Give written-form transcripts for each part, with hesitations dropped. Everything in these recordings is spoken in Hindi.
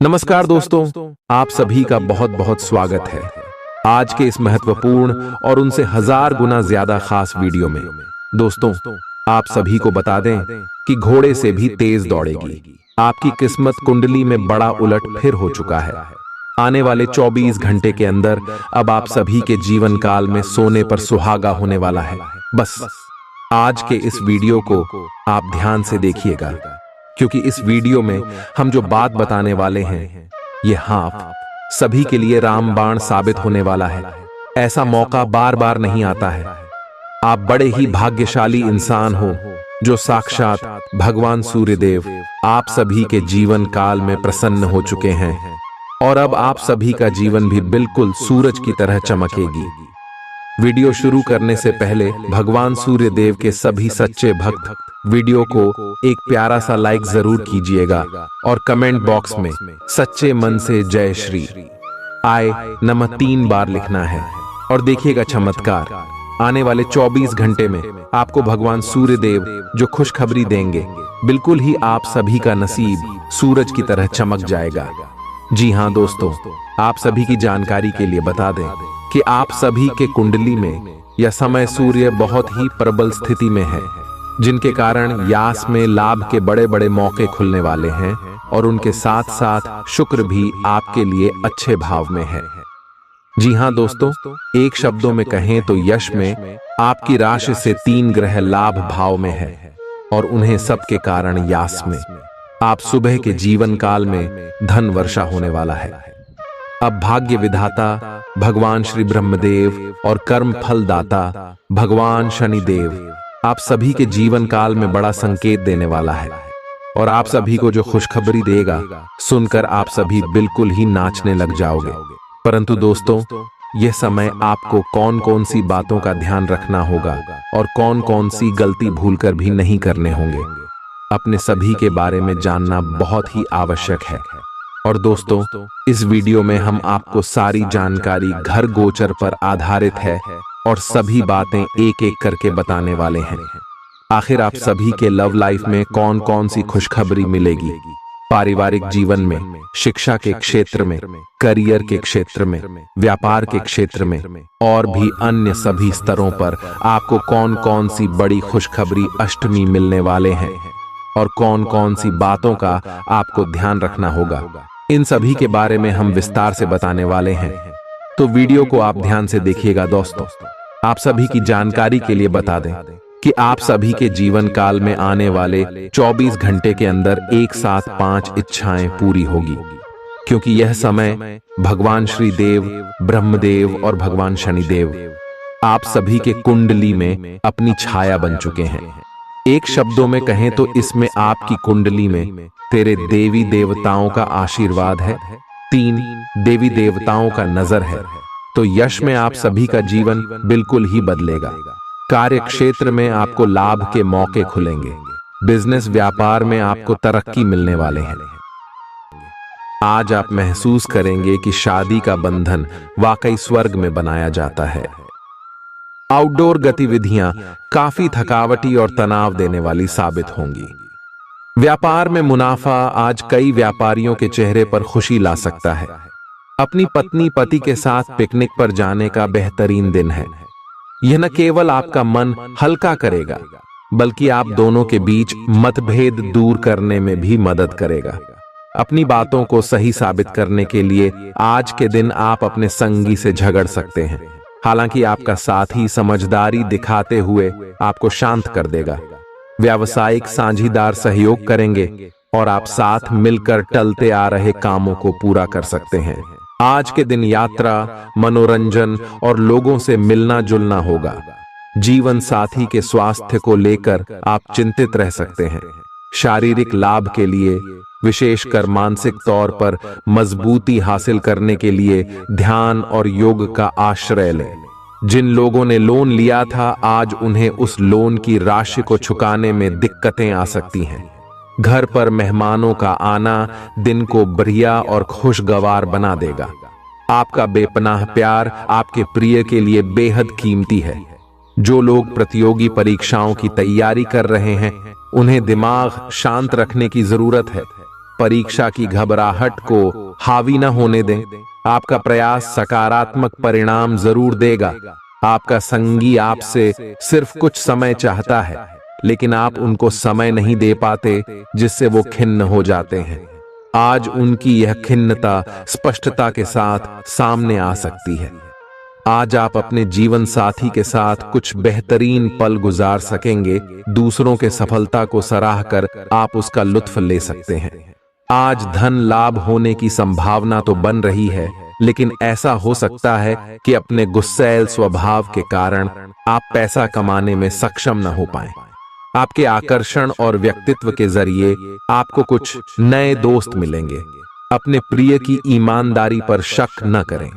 नमस्कार दोस्तों, आप सभी का बहुत बहुत स्वागत है आज के इस महत्वपूर्ण और उनसे हजार गुना ज्यादा खास वीडियो में। दोस्तों, आप सभी को बता दें कि घोड़े से भी तेज दौड़ेगी आपकी किस्मत कुंडली में बड़ा उलट फिर हो चुका है। आने वाले 24 घंटे के अंदर अब आप सभी के जीवन काल में सोने पर सुहागा होने वाला है। बस आज के इस वीडियो को आप ध्यान से देखिएगा, क्योंकि इस वीडियो में हम जो बात बताने वाले हैं ये आप सभी के लिए रामबाण साबित होने वाला है। ऐसा मौका बार बार नहीं आता है। आप बड़े ही भाग्यशाली इंसान हो जो साक्षात भगवान सूर्यदेव आप सभी के जीवन काल में प्रसन्न हो चुके हैं और अब आप सभी का जीवन भी बिल्कुल सूरज की तरह चमकेगी। वीडियो शुरू करने से पहले भगवान सूर्यदेव के सभी सच्चे भक्त वीडियो को एक प्यारा सा लाइक जरूर कीजिएगा और कमेंट बॉक्स में सच्चे मन से जय श्री आय नमः 3 बार लिखना है। और देखिएगा चमत्कार, आने वाले 24 घंटे में आपको भगवान सूर्यदेव जो खुशखबरी देंगे, बिल्कुल ही आप सभी का नसीब सूरज की तरह चमक जाएगा। जी हाँ दोस्तों, आप सभी की जानकारी के लिए बता दें कि आप सभी के कुंडली में यह समय सूर्य बहुत ही प्रबल स्थिति में है, जिनके कारण यास में लाभ के बड़े बड़े मौके खुलने वाले हैं और उनके साथ साथ शुक्र भी आपके लिए अच्छे भाव में है। जी हाँ दोस्तों, एक शब्दों में कहें तो यश में आपकी राशि से 3 ग्रह लाभ भाव में है और उन्हें सबके कारण यास में आप सुबह के जीवन काल में धन वर्षा होने वाला है। अब भाग्य विधाता भगवान श्री ब्रह्मदेव और कर्म फल दाता भगवान शनिदेव आप सभी के जीवन काल में बड़ा संकेत देने वाला है और आप सभी को जो खुशखबरी देगा सुनकर आप सभी बिल्कुल ही नाचने लग जाओगे। परंतु दोस्तों, यह समय आपको कौन कौन सी बातों का ध्यान रखना होगा और कौन कौन सी गलती भूलकर भी नहीं करने होंगे, अपने सभी के बारे में जानना बहुत ही आवश्यक है। और दोस्तों, इस वीडियो में हम आपको सारी जानकारी घर गोचर पर आधारित है और सभी बातें एक एक करके बताने वाले हैं। आखिर आप सभी के लव लाइफ में कौन कौन सी खुशखबरी मिलेगी, पारिवारिक जीवन में, शिक्षा के क्षेत्र में, करियर के क्षेत्र में, व्यापार के क्षेत्र में और भी अन्य सभी स्तरों पर आपको कौन कौन सी बड़ी खुशखबरी अष्टमी मिलने वाले हैं और कौन कौन सी बातों का आपको ध्यान रखना होगा, इन सभी के बारे में हम विस्तार से बताने वाले हैं। तो वीडियो को आप ध्यान से देखिएगा। दोस्तों, आप सभी की जानकारी के लिए बता दें कि आप सभी के जीवन काल में आने वाले 24 घंटे के अंदर एक साथ 5 इच्छाएं पूरी होगी, क्योंकि यह समय भगवान श्री देव, ब्रह्मदेव और भगवान शनिदेव आप सभी के कुंडली में अपनी छाया बन चुके हैं। एक शब्दों में कहें तो इसमें आपकी कुंडली में तेरे देवी देवताओं का आशीर्वाद है, 3 देवी देवताओं का नजर है। तो यश में आप सभी का जीवन बिल्कुल ही बदलेगा। कार्य क्षेत्र में आपको लाभ के मौके खुलेंगे। बिजनेस व्यापार में आपको तरक्की मिलने वाले हैं। आज आप महसूस करेंगे कि शादी का बंधन वाकई स्वर्ग में बनाया जाता है। आउटडोर गतिविधियां काफी थकावटी और तनाव देने वाली साबित होंगी। व्यापार में मुनाफा आज कई व्यापारियों के चेहरे पर खुशी ला सकता है। अपनी पत्नी पति के साथ पिकनिक पर जाने का बेहतरीन दिन है। यह न केवल आपका मन हल्का करेगा, बल्कि आप दोनों के बीच मतभेद दूर करने में भी मदद करेगा। अपनी बातों को सही साबित करने के लिए आज के दिन आप अपने संगी से झगड़ सकते हैं। हालांकि आपका साथी समझदारी दिखाते हुए आपको शांत कर देगा। व्यावसायिक साझीदार सहयोग करेंगे और आप साथ मिलकर टलते आ रहे कामों को पूरा कर सकते हैं। आज के दिन यात्रा, मनोरंजन और लोगों से मिलना जुलना होगा। जीवन साथी के स्वास्थ्य को लेकर आप चिंतित रह सकते हैं। शारीरिक लाभ के लिए, विशेषकर मानसिक तौर पर मजबूती हासिल करने के लिए ध्यान और योग का आश्रय लें। जिन लोगों ने लोन लिया था, आज उन्हें उस लोन की राशि को चुकाने में दिक्कतें आ सकती हैं। घर पर मेहमानों का आना दिन को बढ़िया और खुशगवार बना देगा। आपका बेपनाह प्यार आपके प्रिय के लिए बेहद कीमती है। जो लोग प्रतियोगी परीक्षाओं की तैयारी कर रहे हैं, उन्हें दिमाग शांत रखने की जरूरत है। परीक्षा की घबराहट को हावी न होने दें। आपका प्रयास सकारात्मक परिणाम जरूर देगा। आपका संगी आपसे सिर्फ कुछ समय चाहता है, लेकिन आप उनको समय नहीं दे पाते, जिससे वो खिन्न हो जाते हैं। आज उनकी यह खिन्नता स्पष्टता के साथ सामने आ सकती है। आज आप अपने जीवन साथी के साथ कुछ बेहतरीन पल गुजार सकेंगे। दूसरों के सफलता को सराह कर आप उसका लुत्फ ले सकते हैं। आज धन लाभ होने की संभावना तो बन रही है, लेकिन ऐसा हो सकता है कि अपने गुस्सैल स्वभाव के कारण आप पैसा कमाने में सक्षम न हो पाएं। आपके आकर्षण और व्यक्तित्व के जरिए आपको कुछ नए दोस्त मिलेंगे। अपने प्रिय की ईमानदारी पर शक न करें।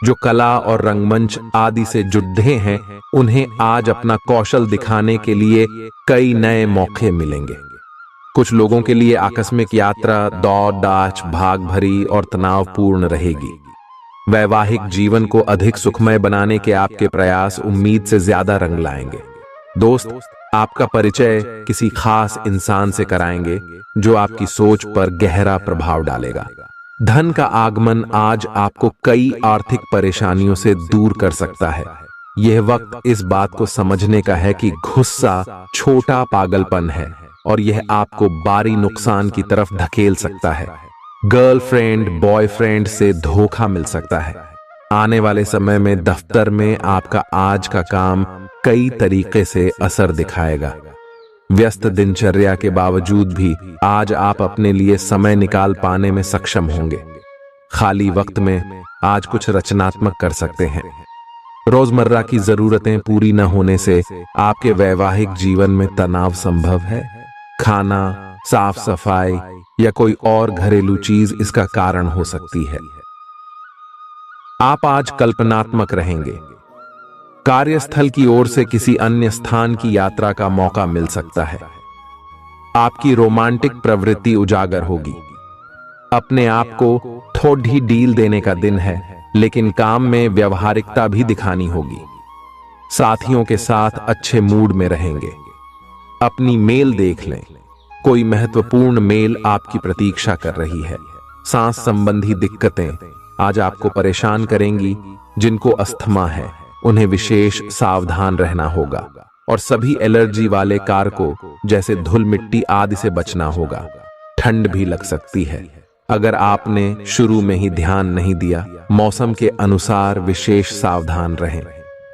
जो कला और रंगमंच आदि से जुड़े हैं, उन्हें आज अपना कौशल दिखाने के लिए कई नए मौके मिलेंगे। कुछ लोगों के लिए आकस्मिक यात्रा दौड़ दाच भाग भरी और तनावपूर्ण रहेगी। वैवाहिक जीवन को अधिक सुखमय बनाने के आपके प्रयास उम्मीद से ज्यादा रंग लाएंगे। दोस्त आपका परिचय किसी खास इंसान से कराएंगे, जो आपकी सोच पर गहरा प्रभाव डालेगा। धन का आगमन आज आपको कई आर्थिक परेशानियों से दूर कर सकता है। यह वक्त इस बात को समझने का है कि गुस्सा छोटा पागलपन है और यह आपको भारी नुकसान की तरफ धकेल सकता है। गर्लफ्रेंड बॉयफ्रेंड से धोखा मिल सकता है। आने वाले समय में दफ्तर में आपका आज का काम कई तरीके से असर दिखाएगा। व्यस्त दिनचर्या के बावजूद भी आज आप अपने लिए समय निकाल पाने में सक्षम होंगे। खाली वक्त में आज कुछ रचनात्मक कर सकते हैं। रोजमर्रा की जरूरतें पूरी न होने से आपके वैवाहिक जीवन में तनाव संभव है। खाना, साफ सफाई या कोई और घरेलू चीज इसका कारण हो सकती है। आप आज कल्पनात्मक रहेंगे। कार्यस्थल की ओर से किसी अन्य स्थान की यात्रा का मौका मिल सकता है। आपकी रोमांटिक प्रवृत्ति उजागर होगी। अपने आप को थोड़ी डील देने का दिन है, लेकिन काम में व्यवहारिकता भी दिखानी होगी। साथियों के साथ अच्छे मूड में रहेंगे। अपनी मेल देख लें। कोई महत्वपूर्ण मेल आपकी प्रतीक्षा कर रही है। सांस संबंधी दिक्कतें आज आपको परेशान करेंगी। जिनको अस्थमा है, उन्हें विशेष सावधान रहना होगा और सभी एलर्जी वाले कारकों जैसे धूल मिट्टी आदि से बचना होगा। ठंड भी लग सकती है। अगर आपने शुरू में ही ध्यान नहीं दिया, मौसम के अनुसार विशेष सावधान रहें।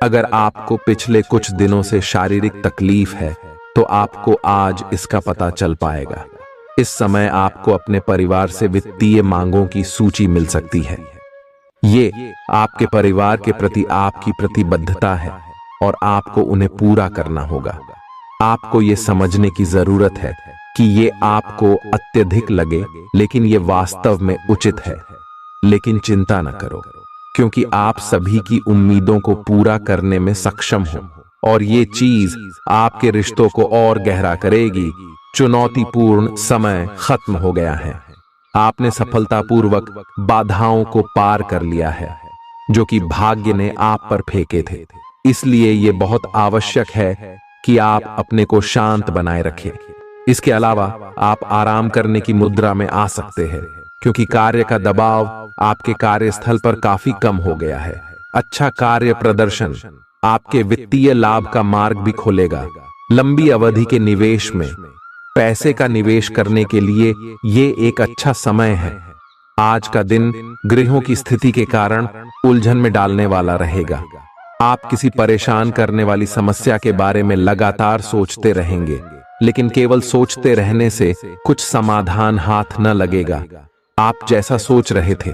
अगर आपको पिछले कुछ दिनों से शारीरिक तकलीफ है, तो आपको आज इसका पता चल पाएगा। इस समय आपको अपने परिवार से वित्तीय मांगों की सूची मिल सकती है। ये आपके परिवार के प्रति आपकी प्रतिबद्धता है और आपको उन्हें पूरा करना होगा। आपको ये समझने की जरूरत है कि ये आपको अत्यधिक लगे, लेकिन ये वास्तव में उचित है। लेकिन चिंता न करो, क्योंकि आप सभी की उम्मीदों को पूरा करने में सक्षम हो और ये चीज आपके रिश्तों को और गहरा करेगी। चुनौतीपूर्ण समय खत्म हो गया है। आपने सफलतापूर्वक बाधाओं को पार कर लिया है, जो कि भाग्य ने आप पर फेंके थे। इसलिए ये बहुत आवश्यक है कि आप अपने को शांत बनाए रखें। इसके अलावा आप आराम करने की मुद्रा में आ सकते हैं, क्योंकि कार्य का दबाव आपके कार्यस्थल पर काफी कम हो गया है। अच्छा कार्य प्रदर्शन आपके वित्तीय लाभ का मार्ग भी खोलेगा। लंबी अवधि के निवेश में पैसे का निवेश करने के लिए ये एक अच्छा समय है। आज का दिन गृहों की स्थिति के कारण उलझन में डालने वाला रहेगा। आप किसी परेशान करने वाली समस्या के बारे में लगातार सोचते रहेंगे, लेकिन केवल सोचते रहने से कुछ समाधान हाथ न लगेगा। आप जैसा सोच रहे थे,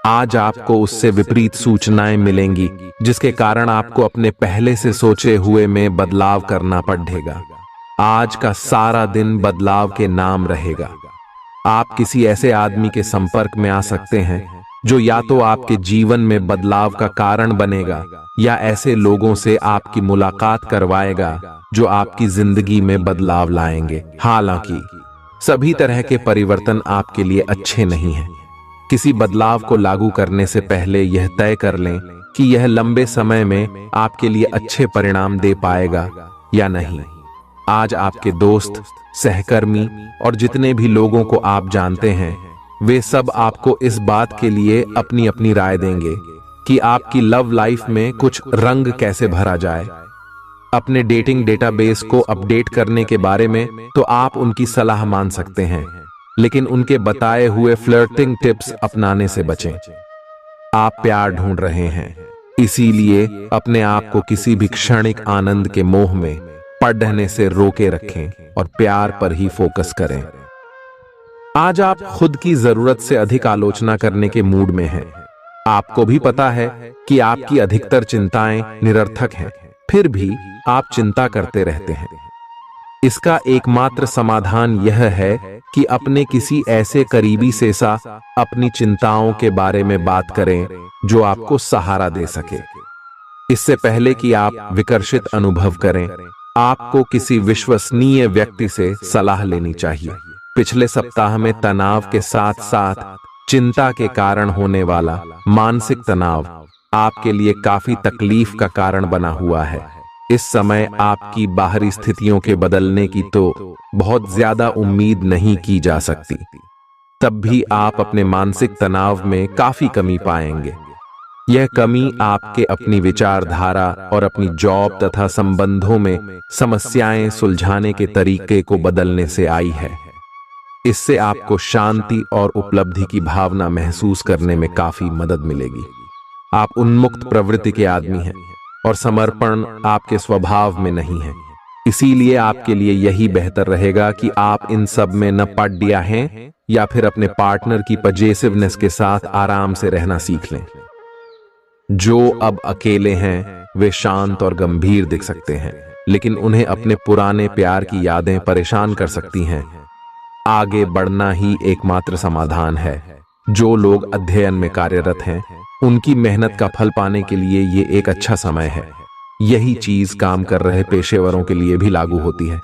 आज आपको उससे विपरीत सूचनाएं मिलेंगी, जिसके कारण आपको अपने पहले से सोचे हुए में बदलाव करना पड़ेगा। आज का सारा दिन बदलाव के नाम रहेगा। आप किसी ऐसे आदमी के संपर्क में आ सकते हैं जो या तो आपके जीवन में बदलाव का कारण बनेगा, या ऐसे लोगों से आपकी मुलाकात करवाएगा जो आपकी जिंदगी में बदलाव लाएंगे। हालांकि सभी तरह के परिवर्तन आपके लिए अच्छे नहीं हैं। किसी बदलाव को लागू करने से पहले यह तय कर लें कि यह लंबे समय में आपके लिए अच्छे परिणाम दे पाएगा या नहीं। आज आपके दोस्त सहकर्मी और जितने भी लोगों को आप जानते हैं, वे सब आपको इस बात के लिए अपनी अपनी राय देंगे कि आपकी लव लाइफ में कुछ रंग कैसे भरा जाए। अपने डेटिंग डेटाबेस को अपडेट करने के बारे में तो आप उनकी सलाह मान सकते हैं, लेकिन उनके बताए हुए फ्लर्टिंग टिप्स अपनाने से बचें। आप प्यार ढूंढ रहे हैं, इसीलिए अपने आप को किसी भी क्षणिक आनंद के मोह में पड़ने से रोके रखें और प्यार पर ही फोकस करें। आज आप खुद की जरूरत से अधिक आलोचना करने के मूड में हैं। आपको भी पता है कि आपकी अधिकतर चिंताएं निरर्थक हैं, फिर भी आप चिंता करते रहते हैं। इसका एकमात्र समाधान यह है कि अपने किसी ऐसे करीबी से अपनी चिंताओं के बारे में बात करें जो आपको सहारा दे सके। इससे पहले कि आप विकर्षित अनुभव करें, आपको किसी विश्वसनीय व्यक्ति से सलाह लेनी चाहिए। पिछले सप्ताह में तनाव के साथ साथ चिंता के कारण होने वाला मानसिक तनाव आपके लिए काफी तकलीफ का कारण बना हुआ है। इस समय आपकी बाहरी स्थितियों के बदलने की तो बहुत ज्यादा उम्मीद नहीं की जा सकती। तब भी आप अपने मानसिक तनाव में काफी कमी पाएंगे। यह कमी आपके अपनी विचारधारा और अपनी जॉब तथा संबंधों में समस्याएं सुलझाने के तरीके को बदलने से आई है। इससे आपको शांति और उपलब्धि की भावना महसूस करने में काफी मदद मिलेगी। आप उन्मुक्त प्रवृत्ति के आदमी हैं और समर्पण आपके स्वभाव में नहीं है। इसीलिए आपके लिए यही बेहतर रहेगा कि आप इन सब में न पड़ गया हैं या फिर अपने पार्टनर की पजेसिवनेस के साथ आराम से रहना सीख लें। जो अब अकेले हैं वे शांत और गंभीर दिख सकते हैं, लेकिन उन्हें अपने पुराने प्यार की यादें परेशान कर सकती हैं। आगे बढ़ना ही एकमात्र समाधान है। जो लोग अध्ययन में कार्यरत हैं, उनकी मेहनत का फल पाने के लिए ये एक अच्छा समय है। यही चीज काम कर रहे पेशेवरों के लिए भी लागू होती है।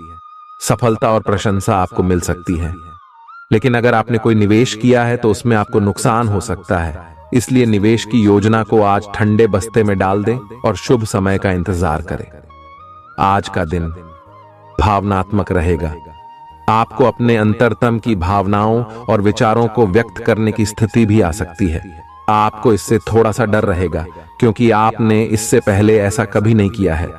सफलता और प्रशंसा आपको मिल सकती है, लेकिन अगर आपने कोई निवेश किया है तो उसमें आपको नुकसान हो सकता है। इसलिए निवेश की योजना को आज ठंडे बस्ते में डाल दें और शुभ समय का इंतजार करें। आज का दिन भावनात्मक रहेगा। आपको अपने अंतरतम की भावनाओं और विचारों को व्यक्त करने की स्थिति भी आ सकती है। आपको इससे थोड़ा सा डर रहेगा क्योंकि आपने इससे पहले ऐसा कभी नहीं किया है,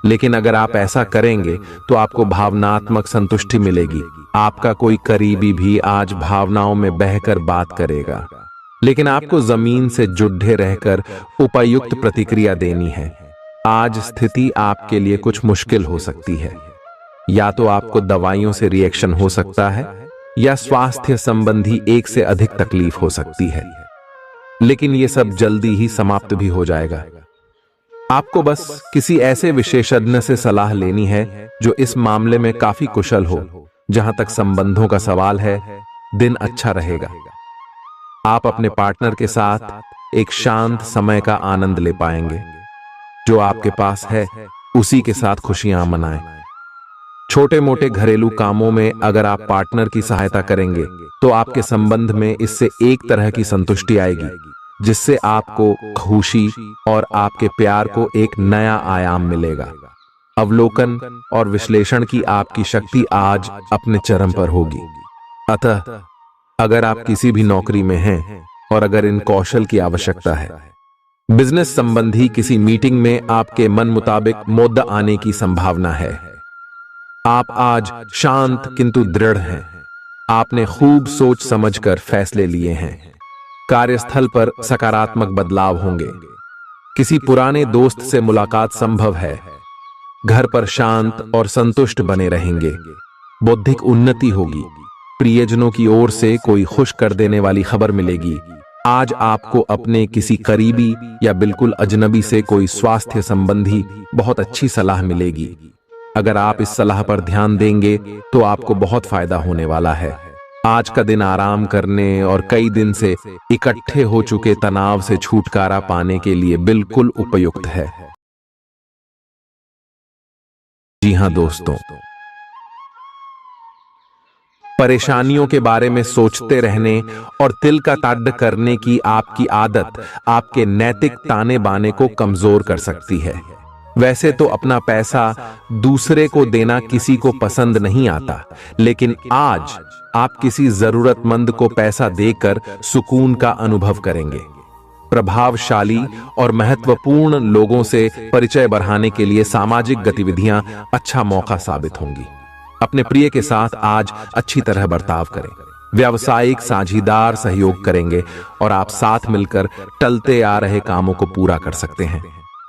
लेकिन अगर आप ऐसा करेंगे तो आपको भावनात्मक संतुष्टि मिलेगी। आपका कोई करीबी भी आज भावनाओं में बहकर बात करेगा, लेकिन आपको जमीन से जुड़े रहकर उपयुक्त प्रतिक्रिया देनी है। आज स्थिति आपके लिए कुछ मुश्किल हो सकती है। या तो आपको दवाइयों से रिएक्शन हो सकता है या स्वास्थ्य संबंधी एक से अधिक तकलीफ हो सकती है, लेकिन यह सब जल्दी ही समाप्त भी हो जाएगा। आपको बस किसी ऐसे विशेषज्ञ से सलाह लेनी है जो इस मामले में काफी कुशल हो। जहां तक संबंधों का सवाल है, दिन अच्छा रहेगा। आप अपने पार्टनर के साथ एक शांत समय का आनंद ले पाएंगे। जो आपके पास है उसी के साथ खुशियां मनाएं। छोटे मोटे घरेलू कामों में अगर आप पार्टनर की सहायता करेंगे तो आपके संबंध में इससे एक तरह की संतुष्टि आएगी, जिससे आपको खुशी और आपके प्यार को एक नया आयाम मिलेगा। अवलोकन और विश्लेषण की आपकी शक्ति आज अपने चरम पर होगी। अतः अगर आप किसी भी नौकरी में हैं और अगर इन कौशल की आवश्यकता है, बिजनेस संबंधी किसी मीटिंग में आपके मन मुताबिक मुद्दा आने की संभावना है। आप आज शांत किंतु दृढ़ हैं। आपने खूब सोच समझकर फैसले लिए हैं। कार्यस्थल पर सकारात्मक बदलाव होंगे। किसी पुराने दोस्त से मुलाकात संभव है। घर पर शांत और संतुष्ट बने रहेंगे। बौद्धिक उन्नति होगी। प्रियजनों की ओर से कोई खुश कर देने वाली खबर मिलेगी। आज आपको अपने किसी करीबी या बिल्कुल अजनबी से कोई स्वास्थ्य संबंधी बहुत अच्छी सलाह मिलेगी। अगर आप इस सलाह पर ध्यान देंगे तो आपको बहुत फायदा होने वाला है। आज का दिन आराम करने और कई दिन से इकट्ठे हो चुके तनाव से छुटकारा पाने के लिए बिल्कुल उपयुक्त है। जी हां दोस्तों, परेशानियों के बारे में सोचते रहने और तिल का ताड़ करने की आपकी आदत आपके नैतिक ताने बाने को कमजोर कर सकती है। वैसे तो अपना पैसा दूसरे को देना किसी को पसंद नहीं आता, लेकिन आज आप किसी जरूरतमंद को पैसा देकर सुकून का अनुभव करेंगे। प्रभावशाली और महत्वपूर्ण लोगों से परिचय बढ़ाने के लिए सामाजिक गतिविधियां अच्छा मौका साबित होंगी। अपने प्रिय के साथ आज अच्छी तरह बर्ताव करें। व्यावसायिक साझीदार सहयोग करेंगे और आप साथ मिलकर टलते आ रहे कामों को पूरा कर सकते हैं।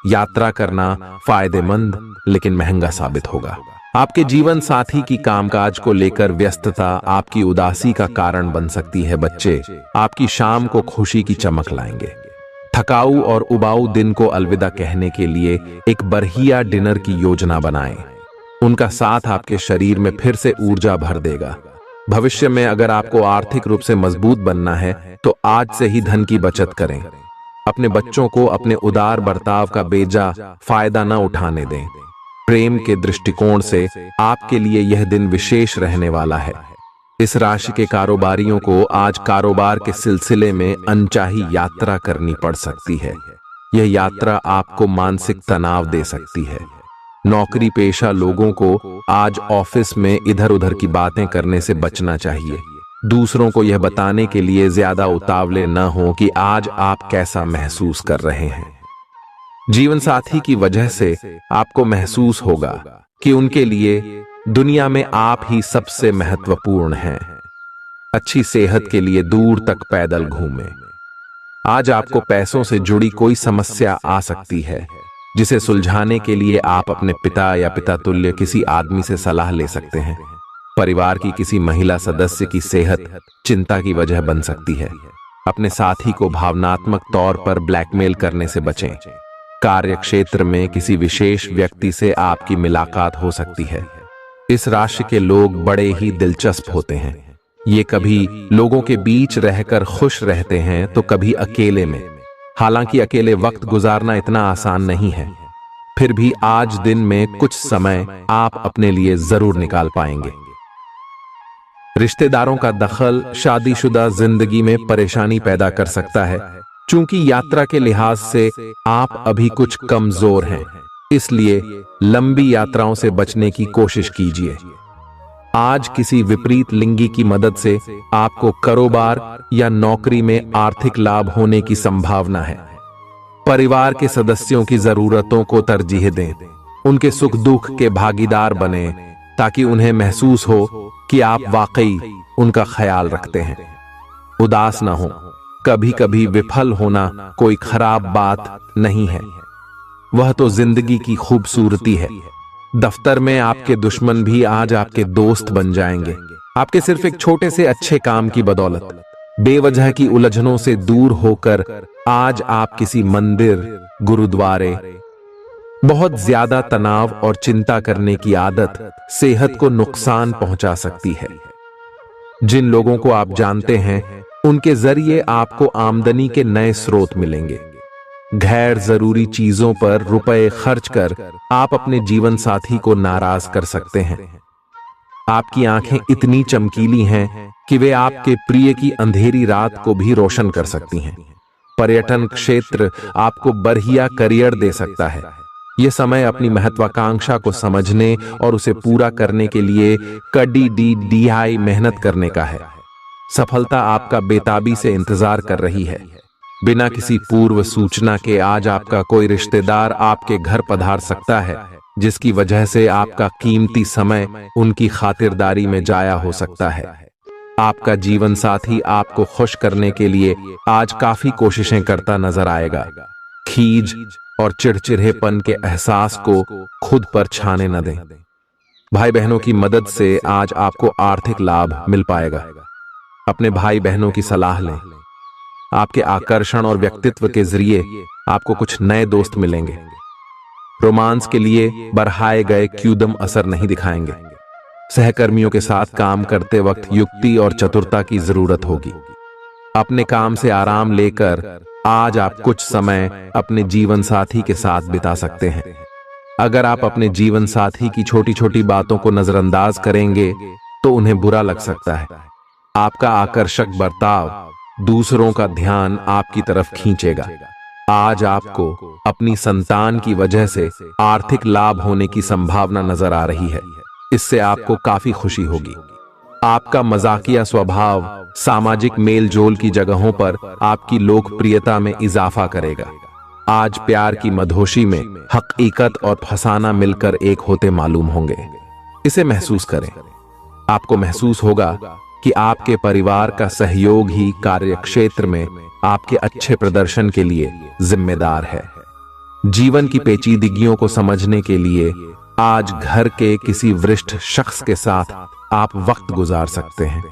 यात्रा करना फायदेमंद लेकिन महंगा साबित होगा। आपके जीवन साथी की कामकाज को लेकर व्यस्तता आपकी उदासी का कारण बन सकती है। बच्चे आपकी शाम को खुशी की चमक लाएंगे। थकाऊ और उबाऊ दिन को अलविदा कहने के लिए एक बढ़िया डिनर की योजना बनाएं। उनका साथ आपके शरीर में फिर से ऊर्जा भर देगा। भविष्य में अगर आपको आर्थिक रूप से मजबूत बनना है तो आज से ही धन की बचत करें। अपने बच्चों को अपने उदार बर्ताव का बेजा फायदा न उठाने दें। प्रेम के दृष्टिकोण से आपके लिए यह दिन विशेष रहने वाला है। इस राशि के कारोबारियों को आज कारोबार के सिलसिले में अनचाही यात्रा करनी पड़ सकती है। यह यात्रा आपको मानसिक तनाव दे सकती है। नौकरी पेशा लोगों को आज ऑफिस में इधर उधर की बातें करने से बचना चाहिए। दूसरों को यह बताने के लिए ज्यादा उतावले न हो कि आज आप कैसा महसूस कर रहे हैं। जीवन साथी की वजह से आपको महसूस होगा कि उनके लिए दुनिया में आप ही सबसे महत्वपूर्ण हैं। अच्छी सेहत के लिए दूर तक पैदल घूमें। आज आपको पैसों से जुड़ी कोई समस्या आ सकती है, जिसे सुलझाने के लिए आप अपने पिता या पिता तुल्य किसी आदमी से सलाह ले सकते हैं। परिवार की किसी महिला सदस्य की सेहत चिंता की वजह बन सकती है। अपने साथी को भावनात्मक तौर पर ब्लैकमेल करने से बचें। कार्य क्षेत्र में किसी विशेष व्यक्ति से आपकी मुलाकात हो सकती है। इस राशि के लोग बड़े ही दिलचस्प होते हैं। ये कभी लोगों के बीच रहकर खुश रहते हैं तो कभी अकेले में। हालांकि अकेले वक्त गुजारना इतना आसान नहीं है, फिर भी आज दिन में कुछ समय आप अपने लिए जरूर निकाल पाएंगे। रिश्तेदारों का दखल शादीशुदा जिंदगी में परेशानी पैदा कर सकता है। चूंकि यात्रा के लिहाज से आप अभी कुछ कमजोर हैं, इसलिए लंबी यात्राओं से बचने की कोशिश कीजिए। आज किसी विपरीत लिंगी की मदद से आपको कारोबार या नौकरी में आर्थिक लाभ होने की संभावना है। परिवार के सदस्यों की जरूरतों को तरजीह दें। उनके सुख दुख के भागीदार बने ताकि उन्हें महसूस हो कि आप वाकई उनका ख्याल रखते हैं। उदास ना हो। कभी कभी विफल होना कोई खराब बात नहीं है, वह तो जिंदगी की खूबसूरती है। दफ्तर में आपके दुश्मन भी आज आपके दोस्त बन जाएंगे, आपके सिर्फ एक छोटे से अच्छे काम की बदौलत। बेवजह की उलझनों से दूर होकर आज आप किसी मंदिर, गुरुद्वारे। बहुत ज्यादा तनाव और चिंता करने की आदत सेहत को नुकसान पहुंचा सकती है। जिन लोगों को आप जानते हैं उनके जरिए आपको आमदनी के नए स्रोत मिलेंगे। गैर जरूरी चीजों पर रुपए खर्च कर आप अपने जीवन साथी को नाराज कर सकते हैं। आपकी आंखें इतनी चमकीली हैं कि वे आपके प्रिय की अंधेरी रात को भी रोशन कर सकती हैं। पर्यटन क्षेत्र आपको बढ़िया करियर दे सकता है। यह समय अपनी महत्वाकांक्षा को समझने और उसे पूरा करने के लिए कड़ी मेहनत करने का है। सफलता आपका बेताबी से इंतजार कर रही है। बिना किसी पूर्व सूचना के आज आपका कोई रिश्तेदार आपके घर पधार सकता है, जिसकी वजह से आपका कीमती समय उनकी खातिरदारी में जाया हो सकता है। आपका जीवन साथी आपको खुश करने के लिए आज काफी कोशिशें करता नजर आएगा। खीज और चिड़चिड़ेपन के एहसास को खुद पर छाने न दें। भाई बहनों की मदद से आज आपको आर्थिक लाभ मिल पाएगा। अपने भाई बहनों की सलाह लें। आपके आकर्षण और व्यक्तित्व के जरिए आपको कुछ नए दोस्त मिलेंगे। रोमांस के लिए बढ़ाए गए क्यूदम असर नहीं दिखाएंगे। सहकर्मियों के साथ काम करते वक्त युक्ति और चतुरता की जरूरत होगी। अपने काम से आराम लेकर आज आप कुछ समय अपने जीवन साथी के साथ बिता सकते हैं। अगर आप अपने जीवन साथी की छोटी छोटी बातों को नजरअंदाज करेंगे तो उन्हें बुरा लग सकता है। आपका आकर्षक बर्ताव दूसरों का ध्यान आपकी तरफ खींचेगा। आज आपको अपनी संतान की वजह से आर्थिक लाभ होने की संभावना नजर आ रही है। इससे आपको काफी खुशी होगी। आपका मजाकिया स्वभाव सामाजिक मेल जोल की जगहों पर आपकी लोकप्रियता में इजाफा करेगा। आज प्यार की मधोशी में हकीकत और फसाना मिलकर एक होते मालूम होंगे। इसे महसूस करें। आपको महसूस होगा कि आपके परिवार का सहयोग ही कार्यक्षेत्र में आपके अच्छे प्रदर्शन के लिए जिम्मेदार है। जीवन की पेचीदगियों को समझने के लिए आज घर के किसी वरिष्ठ शख्स के साथ आप वक्त गुजार सकते हैं।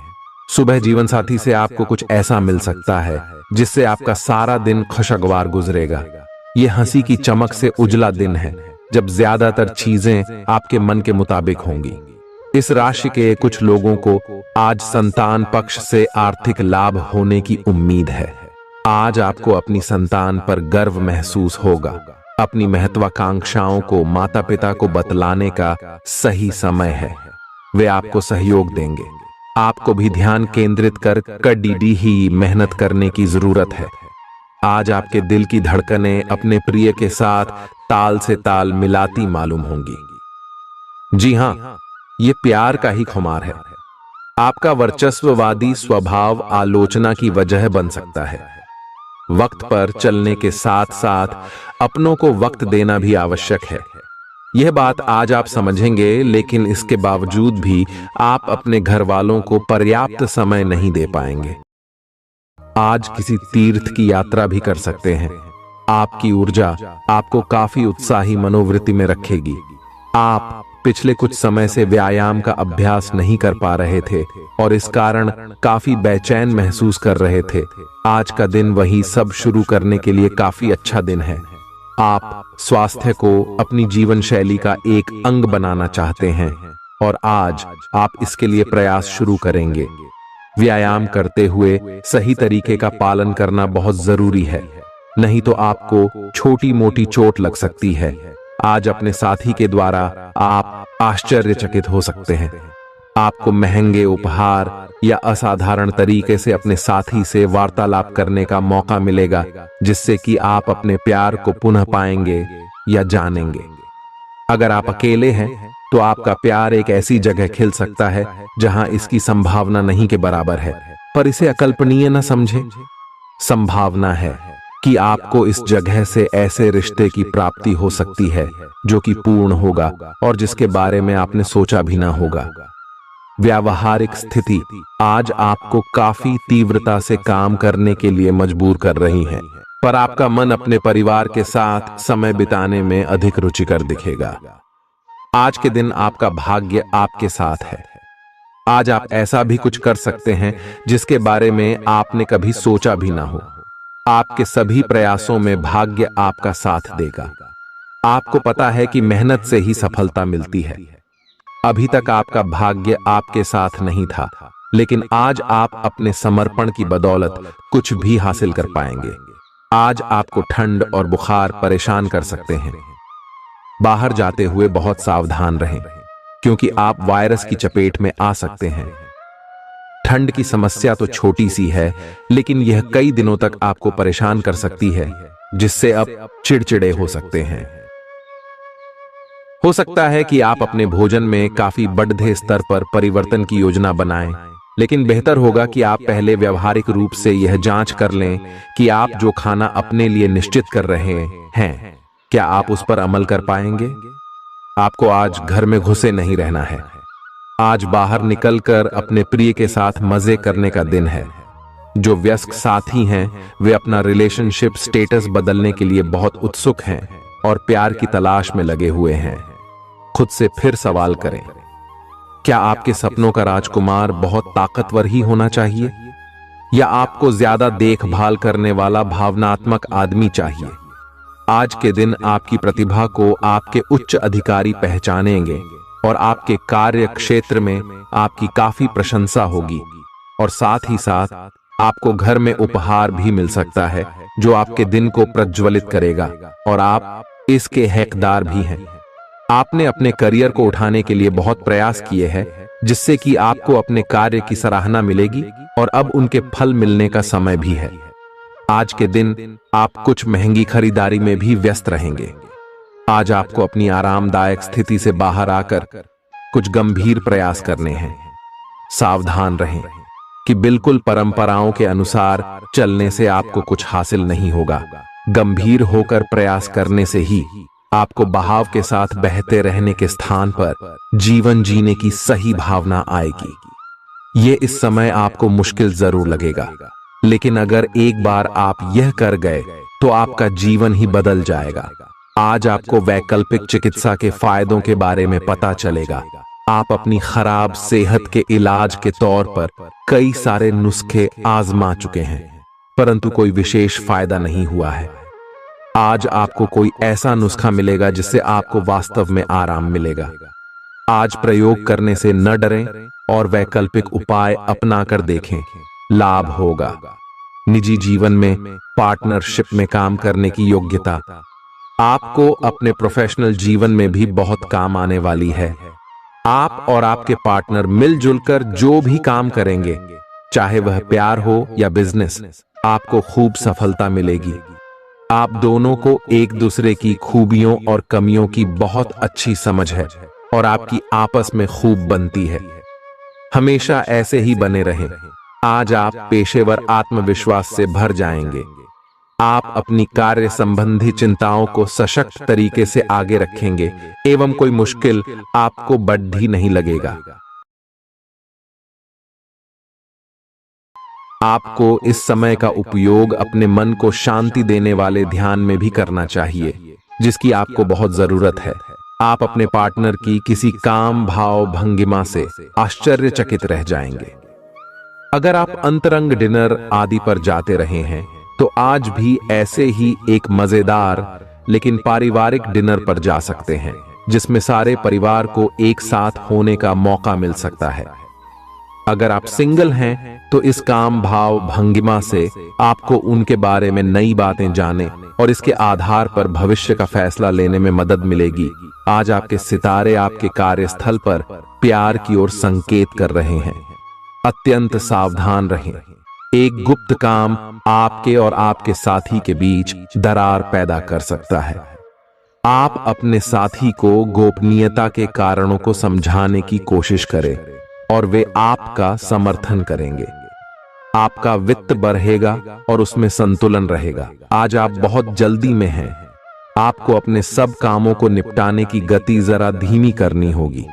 सुबह जीवन साथी से आपको कुछ ऐसा मिल सकता है जिससे आपका सारा दिन खुशगवार गुजरेगा। यह हंसी की चमक से उजला दिन है जब ज्यादातर चीजें आपके मन के मुताबिक होंगी। इस राशि के कुछ लोगों को आज संतान पक्ष से आर्थिक लाभ होने की उम्मीद है। आज आपको अपनी संतान पर गर्व महसूस होगा। अपनी महत्वाकांक्षाओं को माता पिता को बतलाने का सही समय है। वे आपको सहयोग देंगे। आपको भी ध्यान केंद्रित कर कड़ी ही मेहनत करने की जरूरत है। आज आपके दिल की धड़कनें अपने प्रिय के साथ ताल से ताल मिलाती मालूम होंगी। जी हां, ये प्यार का ही खुमार है। आपका वर्चस्ववादी स्वभाव आलोचना की वजह बन सकता है। वक्त पर चलने के साथ साथ अपनों को वक्त देना भी आवश्यक है। यह बात आज आप समझेंगे, लेकिन इसके बावजूद भी आप अपने घर वालों को पर्याप्त समय नहीं दे पाएंगे। आज किसी तीर्थ की यात्रा भी कर सकते हैं। आपकी ऊर्जा आपको काफी उत्साही मनोवृत्ति में रखेगी। आप पिछले कुछ समय से व्यायाम का अभ्यास नहीं कर पा रहे थे और इस कारण काफी बेचैन महसूस कर रहे थे। आज का दिन वही सब शुरू करने के लिए काफी अच्छा दिन है। आप स्वास्थ्य को अपनी जीवन शैली का एक अंग बनाना चाहते हैं और आज आप इसके लिए प्रयास शुरू करेंगे। व्यायाम करते हुए सही तरीके का पालन करना बहुत जरूरी है, नहीं तो आपको छोटी मोटी चोट लग सकती है। आज अपने साथी के द्वारा आप आश्चर्यचकित हो सकते हैं। आपको महंगे उपहार या असाधारण तरीके से अपने साथी से वार्तालाप करने का मौका मिलेगा, जिससे कि आप अपने प्यार को पुनः पाएंगे या जानेंगे। अगर आप अकेले हैं तो आपका प्यार एक ऐसी जगह खिल सकता है जहां इसकी संभावना नहीं के बराबर है, पर इसे अकल्पनीय न समझें। संभावना है कि आपको इस जगह से ऐसे रिश्ते की प्राप्ति हो सकती है जो कि पूर्ण होगा और जिसके बारे में आपने सोचा भी ना होगा। व्यावहारिक स्थिति आज आपको काफी तीव्रता से काम करने के लिए मजबूर कर रही है, पर आपका मन अपने परिवार के साथ समय बिताने में अधिक रुचिकर दिखेगा। आज के दिन आपका भाग्य आपके साथ है। आज आप ऐसा भी कुछ कर सकते हैं जिसके बारे में आपने कभी सोचा भी ना हो। आपके सभी प्रयासों में भाग्य आपका साथ देगा। आपको पता है कि मेहनत से ही सफलता मिलती है। अभी तक आपका भाग्य आपके साथ नहीं था, लेकिन आज आप अपने समर्पण की बदौलत कुछ भी हासिल कर पाएंगे। आज आपको ठंड और बुखार परेशान कर सकते हैं। बाहर जाते हुए बहुत सावधान रहें, क्योंकि आप वायरस की चपेट में आ सकते हैं। ठंड की समस्या तो छोटी सी है, लेकिन यह कई दिनों तक आपको परेशान कर सकती है, जिससे आप चिड़चिड़े हो सकते हैं। हो सकता है कि आप अपने भोजन में काफी बढ़ते स्तर पर परिवर्तन की योजना बनाएं, लेकिन बेहतर होगा कि आप पहले व्यवहारिक रूप से यह जांच कर लें कि आप जो खाना अपने लिए निश्चित कर रहे हैं, क्या आप उस पर अमल कर पाएंगे। आपको आज घर में घुसे नहीं रहना है। आज बाहर निकलकर अपने प्रिय के साथ मजे करने का दिन है। जो वयस्क साथी हैं, वे अपना रिलेशनशिप स्टेटस बदलने के लिए बहुत उत्सुक हैं और प्यार की तलाश में लगे हुए हैं। खुद से फिर सवाल करें, क्या आपके सपनों का राजकुमार बहुत ताकतवर ही होना चाहिए, या आपको ज्यादा देखभाल करने वाला भावनात्मक आदमी चाहिए। आज के दिन आपकी प्रतिभा को आपके उच्च अधिकारी पहचानेंगे और आपके कार्य क्षेत्र में आपकी काफी प्रशंसा होगी, और साथ ही साथ आपको घर में उपहार भी मिल सकता है जो आपके दिन को प्रज्वलित करेगा और आप इसके हकदार भी हैं। आपने अपने करियर को उठाने के लिए बहुत प्रयास किए हैं, जिससे कि आपको अपने कार्य की सराहना मिलेगी और अब उनके फल मिलने का समय भी है। आज के दिन आप कुछ महंगी खरीदारी में भी व्यस्त रहेंगे। आज आपको अपनी आरामदायक स्थिति से बाहर आकर कुछ गंभीर प्रयास करने हैं। सावधान रहें कि बिल्कुल परंपराओं के अनुसार चलने से आपको कुछ हासिल नहीं होगा। गंभीर होकर प्रयास करने से ही आपको बहाव के साथ बहते रहने के स्थान पर जीवन जीने की सही भावना आएगी। ये इस समय आपको मुश्किल जरूर लगेगा, लेकिन अगर एक बार आप यह कर गए तो आपका जीवन ही बदल जाएगा। आज आपको वैकल्पिक चिकित्सा के फायदों के बारे में पता चलेगा। आप अपनी खराब सेहत के इलाज के तौर पर कई सारे नुस्खे आजमा चुके हैं, परंतु कोई विशेष फायदा नहीं हुआ है। आज आपको कोई ऐसा नुस्खा मिलेगा जिससे आपको वास्तव में आराम मिलेगा। आज प्रयोग करने से न डरें और वैकल्पिक उपाय अपनाकर देखें, लाभ होगा। निजी जीवन में पार्टनरशिप में काम करने की योग्यता आपको अपने प्रोफेशनल जीवन में भी बहुत काम आने वाली है। आप और आपके पार्टनर मिलजुल कर जो भी काम करेंगे, चाहे वह प्यार हो या बिजनेस, आपको खूब सफलता मिलेगी। आप दोनों को एक दूसरे की खूबियों और कमियों की बहुत अच्छी समझ है और आपकी आपस में खूब बनती है। हमेशा ऐसे ही बने रहें। आज आप पेशेवर आत्मविश्वास से भर जाएंगे। आप अपनी कार्य संबंधी चिंताओं को सशक्त तरीके से आगे रखेंगे एवं कोई मुश्किल आपको बढ़ी नहीं लगेगा। आपको इस समय का उपयोग अपने मन को शांति देने वाले ध्यान में भी करना चाहिए, जिसकी आपको बहुत जरूरत है। आप अपने पार्टनर की किसी काम भाव भंगिमा से आश्चर्यचकित रह जाएंगे। अगर आप अंतरंग डिनर आदि पर जाते रहे हैं तो आज भी ऐसे ही एक मजेदार लेकिन पारिवारिक डिनर पर जा सकते हैं, जिसमें सारे परिवार को एक साथ होने का मौका मिल सकता है। अगर आप सिंगल हैं तो इस काम भाव भंगिमा से आपको उनके बारे में नई बातें जाने और इसके आधार पर भविष्य का फैसला लेने में मदद मिलेगी। आज आपके सितारे आपके कार्यस्थल पर प्यार की ओर संकेत कर रहे हैं। अत्यंत सावधान रहें। एक गुप्त काम आपके और आपके साथी के बीच दरार पैदा कर सकता है। आप अपने साथी को गोपनीयता के कारणों को समझाने की कोशिश करें और वे आपका समर्थन करेंगे। आपका वित्त बढ़ेगा और उसमें संतुलन रहेगा। आज आप बहुत जल्दी में हैं। आपको अपने सब कामों को निपटाने की गति जरा धीमी करनी होगी,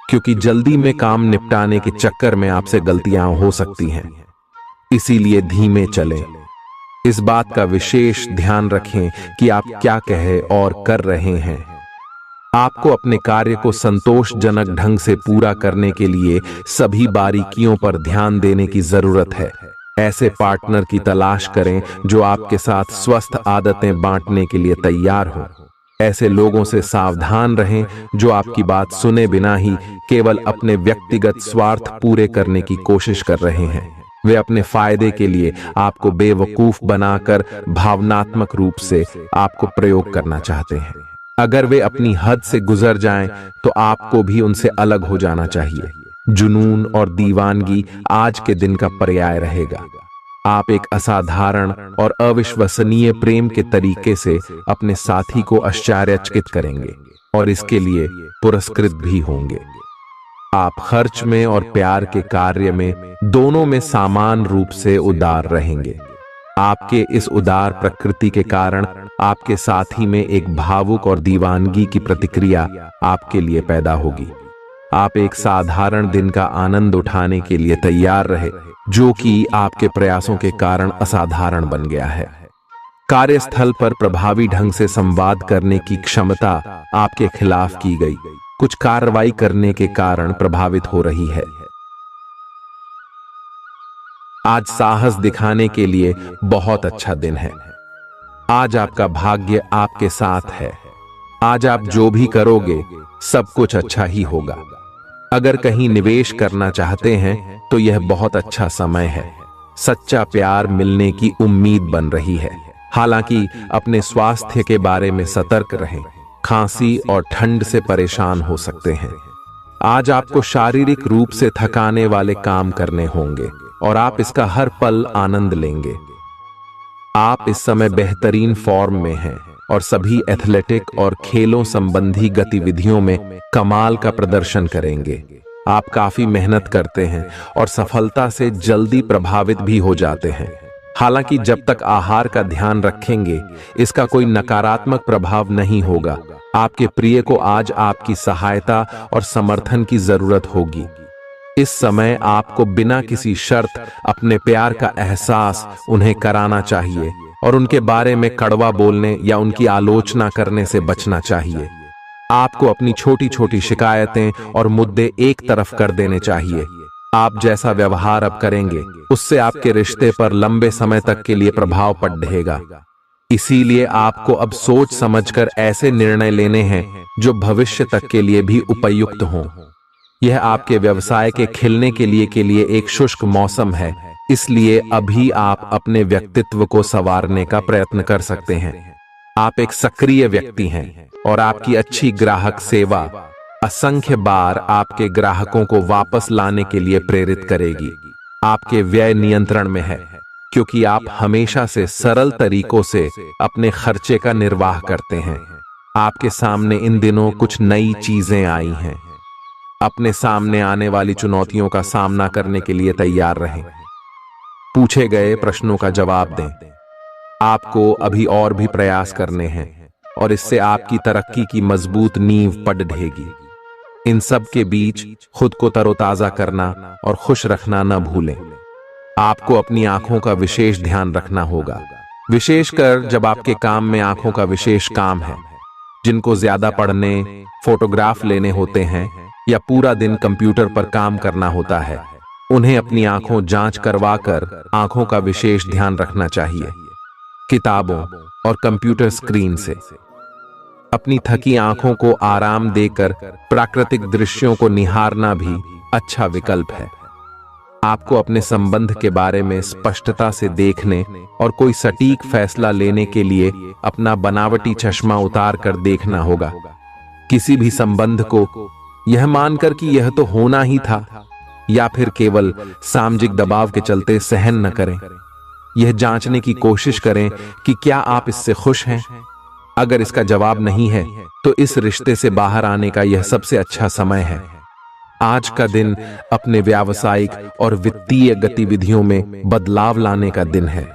क्योंकि जल्दी में काम निपटाने के चक्कर में आपसे गलतियां हो सकती हैं। इसीलिए धीमे चलें। इस बात का विशेष ध्यान रखें कि आप क्या कहे और कर रहे हैं। आपको अपने कार्य को संतोषजनक ढंग से पूरा करने के लिए सभी बारीकियों पर ध्यान देने की जरूरत है। ऐसे पार्टनर की तलाश करें जो आपके साथ स्वस्थ आदतें बांटने के लिए तैयार हो। ऐसे लोगों से सावधान रहें जो आपकी बात सुने बिना ही केवल अपने व्यक्तिगत स्वार्थ पूरे करने की कोशिश कर रहे हैं। वे अपने फायदे के लिए आपको बेवकूफ बनाकर भावनात्मक रूप से आपको प्रयोग करना चाहते हैं। अगर वे अपनी हद से गुजर जाएं, तो आपको भी उनसे अलग हो जाना चाहिए। जुनून और दीवानगी आज के दिन का पर्याय रहेगा। आप एक असाधारण और अविश्वसनीय प्रेम के तरीके से अपने साथी को आश्चर्यचकित करेंगे और इसके लिए पुरस्कृत भी होंगे। आप खर्च में और प्यार के कार्य में दोनों में समान रूप से उदार रहेंगे। आपके इस उदार प्रकृति के कारण आपके साथी में एक भावुक और दीवानगी की प्रतिक्रिया आपके लिए पैदा होगी। आप एक साधारण दिन का आनंद उठाने के लिए तैयार रहे, जो कि आपके प्रयासों के कारण असाधारण बन गया है। कार्यस्थल पर प्रभावी ढंग से संवाद करने की क्षमता आपके खिलाफ की गई कुछ कार्रवाई करने के कारण प्रभावित हो रही है। आज साहस दिखाने के लिए बहुत अच्छा दिन है। आज आपका भाग्य आपके साथ है। आज आप जो भी करोगे सब कुछ अच्छा ही होगा। अगर कहीं निवेश करना चाहते हैं तो यह बहुत अच्छा समय है। सच्चा प्यार मिलने की उम्मीद बन रही है। हालांकि अपने स्वास्थ्य के बारे में सतर्क रहें। खांसी और ठंड से परेशान हो सकते हैं। आज आपको शारीरिक रूप से थकाने वाले काम करने होंगे और आप इसका हर पल आनंद लेंगे। आप इस समय बेहतरीन फॉर्म में हैं और सभी एथलेटिक और खेलों संबंधी गतिविधियों में कमाल का प्रदर्शन करेंगे। आप काफी मेहनत करते हैं और सफलता से जल्दी प्रभावित भी हो जाते हैं। हालांकि जब तक आहार का ध्यान रखेंगे, इसका कोई नकारात्मक प्रभाव नहीं होगा। आपके प्रिय को आज आपकी सहायता और समर्थन की जरूरत होगी। इस समय आपको बिना किसी शर्त अपने प्यार का एहसास उन्हें कराना चाहिए और उनके बारे में कड़वा बोलने या उनकी आलोचना करने से बचना चाहिए। आपको अपनी छोटी छोटी शिकायतें और मुद्दे एक तरफ कर देने चाहिए। आप जैसा व्यवहार अब करेंगे, उससे आपके रिश्ते पर लंबे समय तक के लिए प्रभाव पड़ेगा। इसीलिए आपको अब सोच समझकर ऐसे निर्णय लेने हैं जो भविष्य तक के लिए भी उपयुक्त हों। यह आपके व्यवसाय के खिलने के लिए एक शुष्क मौसम है, इसलिए अभी आप अपने व्यक्तित्व को संवारने का प्रयत्न कर सकते हैं। आप एक सक्रिय व्यक्ति हैं और आपकी अच्छी ग्राहक सेवा असंख्य बार आपके ग्राहकों को वापस लाने के लिए प्रेरित करेगी। आपके व्यय नियंत्रण में है क्योंकि आप हमेशा से सरल तरीकों से अपने खर्चे का निर्वाह करते हैं। आपके सामने इन दिनों कुछ नई चीजें आई हैं। अपने सामने आने वाली चुनौतियों का सामना करने के लिए तैयार रहें। पूछे गए प्रश्नों का जवाब दें। आपको अभी और भी प्रयास करने हैं और इससे आपकी तरक्की की मजबूत नींव पड़ेगी। इन सब के बीच खुद को तरोताजा करना और खुश रखना न भूलें। आपको अपनी आंखों का विशेष ध्यान रखना होगा, विशेषकर जब आपके काम में आंखों का विशेष काम है। जिनको ज्यादा पढ़ने, फोटोग्राफ लेने होते हैं या पूरा दिन कंप्यूटर पर काम करना होता है, उन्हें अपनी आंखों जांच करवाकर आंखों का विशेष ध्यान रखना चाहिए। किताबों और कंप्यूटर स्क्रीन से अपनी थकी आंखों को आराम देकर प्राकृतिक दृश्यों को निहारना भी अच्छा विकल्प है। आपको अपने संबंध के बारे में स्पष्टता से देखने और कोई सटीक फैसला लेने के लिए अपना बनावटी चश्मा उतार कर देखना होगा। किसी भी संबंध को यह मानकर कि यह तो होना ही था या फिर केवल सामाजिक दबाव के चलते सहन न करें। यह जांचने की कोशिश करें कि क्या आप इससे खुश हैं। अगर इसका जवाब नहीं है तो इस रिश्ते से बाहर आने का यह सबसे अच्छा समय है। आज का दिन अपने व्यावसायिक और वित्तीय गतिविधियों में बदलाव लाने का दिन है।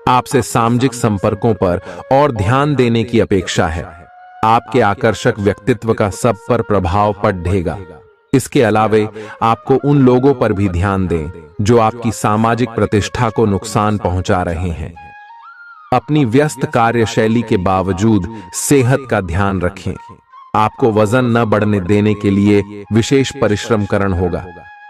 आपसे सामाजिक संपर्कों पर और ध्यान देने की अपेक्षा है। आपके आकर्षक व्यक्तित्व का सब पर प्रभाव पड़ेगा। इसके अलावे आपको उन लोगों पर भी ध्यान दें जो आपकी सामाजिक प्रतिष्ठा को नुकसान पहुंचा रहे हैं। अपनी व्यस्त कार्यशैली के बावजूद सेहत का ध्यान रखें। आपको वजन न बढ़ने देने के लिए विशेष परिश्रम करना होगा।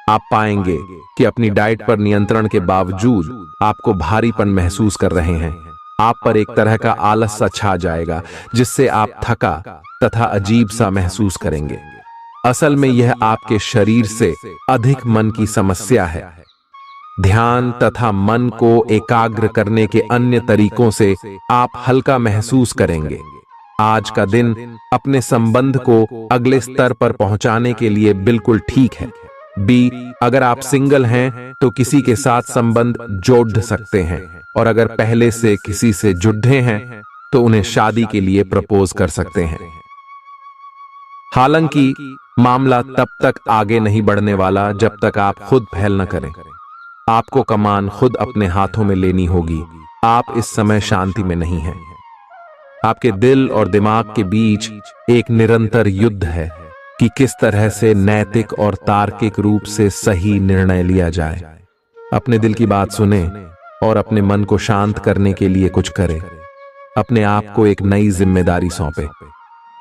आप पाएंगे कि अपनी डाइट पर नियंत्रण के बावजूद आपको भारीपन महसूस कर रहे हैं। आप पर एक तरह का आलस सा छा जाएगा जिससे आप थका तथा अजीब सा महसूस करेंगे। असल में यह आपके शरीर से अधिक मन की समस्या है। ध्यान तथा मन को एकाग्र करने के अन्य तरीकों से आप हल्का महसूस करेंगे। आज का दिन अपने संबंध को अगले स्तर पर पहुंचाने के लिए बिल्कुल ठीक है। अगर आप सिंगल हैं तो किसी के साथ संबंध जोड़ सकते हैं और अगर पहले से किसी से जुड़े हैं तो उन्हें शादी के लिए प्रपोज कर सकते हैं। हालांकि मामला तब तक आगे नहीं बढ़ने वाला जब तक आप खुद पहल न करें। आपको कमान खुद अपने हाथों में लेनी होगी। आप इस समय शांति में नहीं हैं। आपके दिल और दिमाग के बीच एक निरंतर युद्ध है कि किस तरह से नैतिक और तार्किक रूप से सही निर्णय लिया जाए। अपने दिल की बात सुने और अपने मन को शांत करने के लिए कुछ करें। अपने आप को एक नई जिम्मेदारी सौंपे।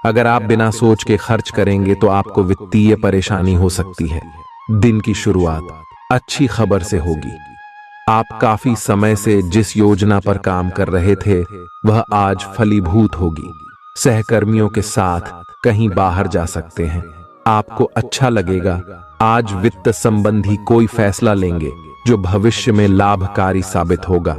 अगर आप बिना सोच के खर्च करेंगे तो आपको वित्तीय परेशानी हो सकती है। दिन की शुरुआत अच्छी खबर से होगी। आप काफी समय से जिस योजना पर काम कर रहे थे वह आज फलीभूत होगी। सहकर्मियों के साथ कहीं बाहर जा सकते हैं। आपको अच्छा लगेगा। आज वित्त संबंधी कोई फैसला लेंगे जो भविष्य में लाभकारी साबित होगा।